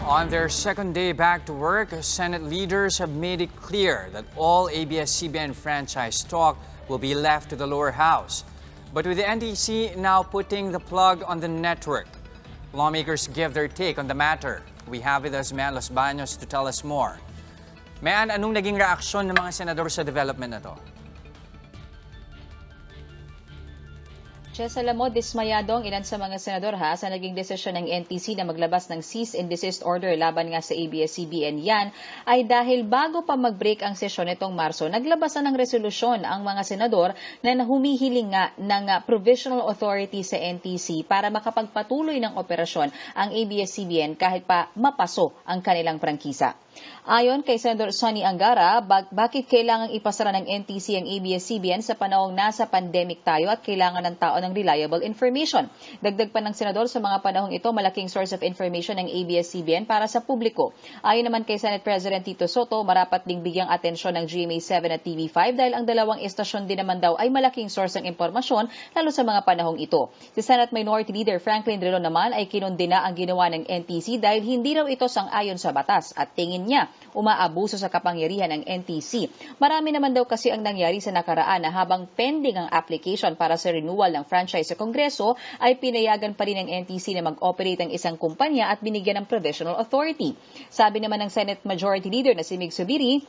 On their second day back to work, Senate leaders have made it clear that all ABS-CBN franchise stock will be left to the lower house. But with the NTC now putting the plug on the network, lawmakers give their take on the matter. We have with us Ann Los Baños to tell us more. Ann, anong naging reaksyon ng mga senador sa development na to? Jess, alam mo, dismayado ang ilan sa mga senador sa naging desisyon ng NTC na maglabas ng cease and desist order laban nga sa ABS-CBN. Yan ay dahil bago pa mag-break ang sesyon nitong Marso, naglabas na ng resolusyon ang mga senador na humihiling nga ng provisional authority sa NTC para makapagpatuloy ng operasyon ang ABS-CBN kahit pa mapaso ang kanilang prangkisa. Ayon kay Senator Sonny Angara, bakit kailangang ipasara ng NTC ang ABS-CBN sa panahong nasa pandemic tayo at kailangan ng tao ng reliable information. Dagdag pa ng senador, sa mga panahong ito, malaking source of information ng ABS-CBN para sa publiko. Ayon naman kay Senate President Tito Soto, marapat ding bigyang atensyon ng GMA7 at TV5 dahil ang dalawang estasyon din naman daw ay malaking source ng impormasyon lalo sa mga panahong ito. Si Senate Minority Leader Franklin Drilon naman ay kinondena ang ginawa ng NTC dahil hindi raw ito sang-ayon sa batas at tingin niya umaabuso sa kapangyarihan ng NTC. Marami naman daw kasi ang nangyari sa nakaraan na habang pending ang application para sa renewal ng franchise sa Kongreso ay pinayagan pa rin ng NTC na mag-operate ang isang kumpanya at binigyan ng provisional authority. Sabi naman ng Senate Majority Leader na si Mig Subiri,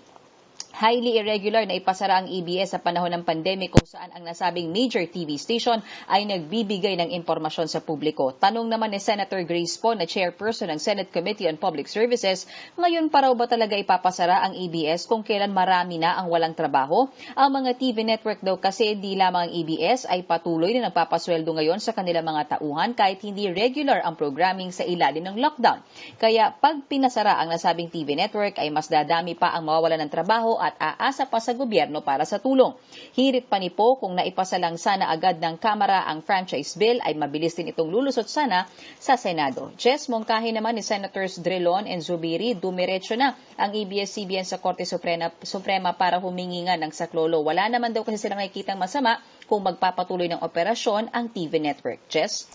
highly irregular na ipasara ang ABS sa panahon ng pandemic kung saan ang nasabing major TV station ay nagbibigay ng impormasyon sa publiko. Tanong naman ni Senator Grace Poe na chairperson ng Senate Committee on Public Services, ngayon pa raw ba talaga ipapasara ang ABS kung kailan marami na ang walang trabaho? Ang mga TV network daw kasi di lamang ang ABS ay patuloy na nagpapasweldo ngayon sa kanilang mga tauhan kahit hindi regular ang programming sa ilalim ng lockdown. Kaya pag pinasara ang nasabing TV network ay mas dadami pa ang mawawalan ng trabaho at aasa pa sa gobyerno para sa tulong. Hirit pa ni Po kung naipasa lang sana agad ng Kamara ang franchise bill ay mabilis din itong lulusot sana sa Senado. Jess, mungkahi naman ni Senators Drilon and Zubiri, dumiretso na ang ABS-CBN sa Korte Suprema para humingi nga ng saklolo. Wala naman daw kasi silang nakikitang masama kung magpapatuloy ng operasyon ang TV network. Jess?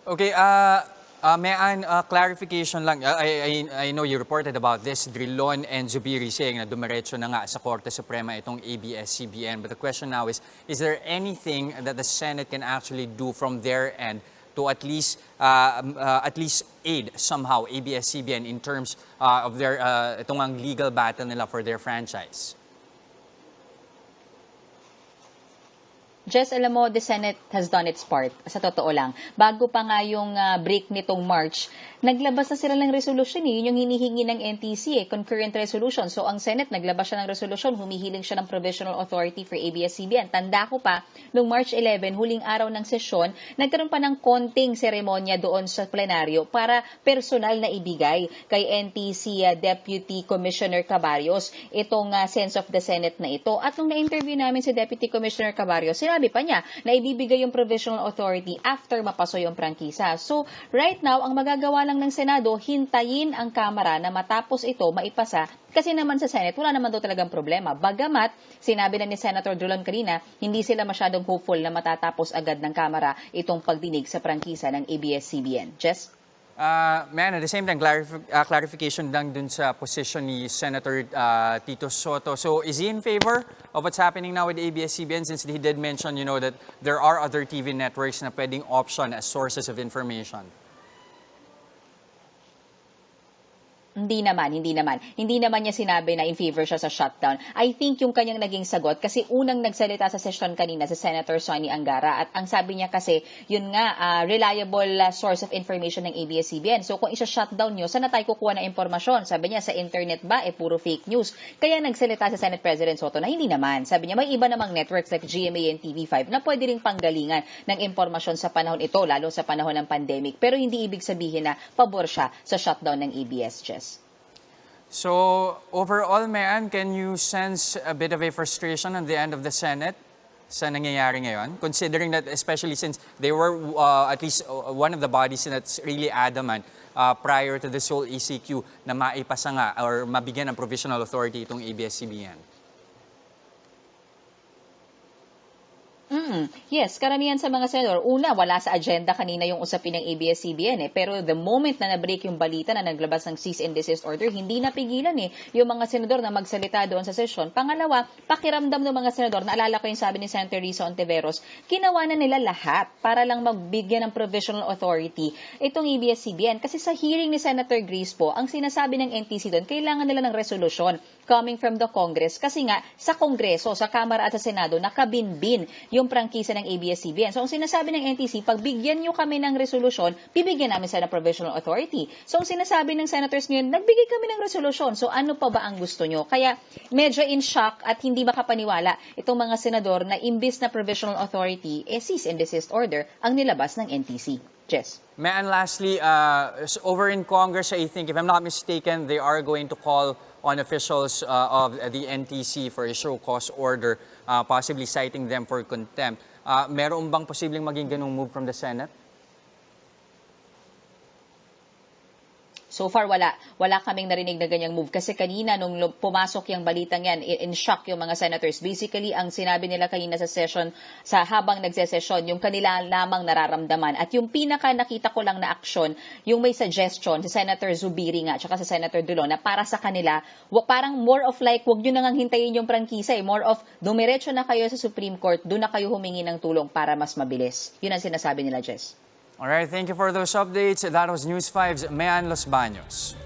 Okay, may clarification lang. I know you reported about this, Drilon and Zubiri saying na dumiretso na nga sa Korte Suprema itong ABS-CBN. But the question now is there anything that the Senate can actually do from their end to at least aid somehow ABS-CBN in terms of their itong ang legal battle nila for their franchise? Jess, alam mo, the Senate has done its part, sa totoo lang. Bago pa nga yung break nitong March, naglabas na sila ng resolution. Yun yung hinihingi ng NTC, concurrent resolution. So ang Senate, naglabas siya ng resolution, humihiling siya ng provisional authority for ABS-CBN. Tanda ko pa, noong March 11, huling araw ng sesyon, nagkaroon pa ng konting seremonya doon sa plenaryo para personal na ibigay kay NTC Deputy Commissioner Cabarrios itong sense of the Senate na ito. At nung na-interview namin si Deputy Commissioner Cabarrios, sinabi pa niya na ibibigay yung provisional authority after mapaso yung prangkisa. So, right now, ang magagawa lang ng Senado, hintayin ang Kamara na matapos ito maipasa kasi naman sa Senate, wala naman daw talagang problema. Bagamat, sinabi na ni Senator Drilon kanina, hindi sila masyadong hopeful na matatapos agad ng Kamara itong pagdinig sa prangkisa ng ABS-CBN. Jess? Man, at the same time, clarification lang dun sa position ni Senator Tito Soto. So, is he in favor of what's happening now with ABS-CBN since he did mention, that there are other TV networks na pwedeng option as sources of information? Hindi naman. Hindi naman niya sinabi na in favor siya sa shutdown. I think yung kanyang naging sagot, kasi unang nagsalita sa session kanina si Senator Sonny Angara at ang sabi niya kasi, yun nga, reliable source of information ng ABS-CBN. So kung isa-shutdown nyo, saan na tayo kukuha ng impormasyon? Sabi niya, sa internet ba, puro fake news. Kaya nagsalita si Senate President Soto na hindi naman. Sabi niya, may iba namang networks like GMA and TV5 na pwede ring panggalingan ng impormasyon sa panahon ito, lalo sa panahon ng pandemic. Pero hindi ibig sabihin na pabor siya sa shutdown ng ABS, Jess. So, overall, Ann, can you sense a bit of a frustration on the end of the Senate sa nangyayari ngayon? Considering that, especially since they were at least one of the bodies that's really adamant prior to this whole ECQ na maipasa nga or mabigyan ng provisional authority itong ABS-CBN. Yes, karamihan sa mga senador, una, wala sa agenda kanina yung usapin ng ABS-CBN pero the moment na na-break yung balita na naglabas ng cease and desist order, hindi napigilan yung mga senador na magsalita doon sa sesyon. Pangalawa, pakiramdam ng mga senador, naalala ko yung sabi ni Senator Risa Ontiveros, ginawa na nila lahat para lang magbigyan ng provisional authority itong ABS-CBN. Kasi sa hearing ni Senator Grace po, ang sinasabi ng NTC doon, kailangan nila ng resolusyon coming from the Congress kasi nga sa Kongreso, sa Kamara at sa Senado, nakabinbin yung prangkisa ng ABS-CBN. So, ang sinasabi ng NTC, pag bigyan nyo kami ng resolusyon, bibigyan namin sila ng provisional authority. So, ang sinasabi ng senators ngayon, nagbigay kami ng resolusyon. So, ano pa ba ang gusto nyo? Kaya, medyo in shock at hindi makapaniwala itong mga senador na imbis na provisional authority, cease and desist order ang nilabas ng NTC. Jess. And lastly, over in Congress, I think, if I'm not mistaken, they are going to call on officials of the NTC for a show cause order, possibly citing them for contempt. Meron bang posibleng maging ganung move from the Senate? So far, wala kaming narinig na ganyang move. Kasi kanina, nung pumasok yung balitang yan, in shock yung mga senators. Basically, ang sinabi nila kanina sa session, sa habang nagsesesyon, yung kanila lamang nararamdaman. At yung pinaka nakita ko lang na aksyon, yung may suggestion, si Senator Zubiri nga, tsaka si Senator Dulon, na para sa kanila, parang more of like, wag nyo nang hintayin yung prangkisa. More of, dumiretso na kayo sa Supreme Court, doon na kayo humingi ng tulong para mas mabilis. Yun ang sinasabi nila, Jess. All right, thank you for those updates. That was News 5's Ann Los Baños.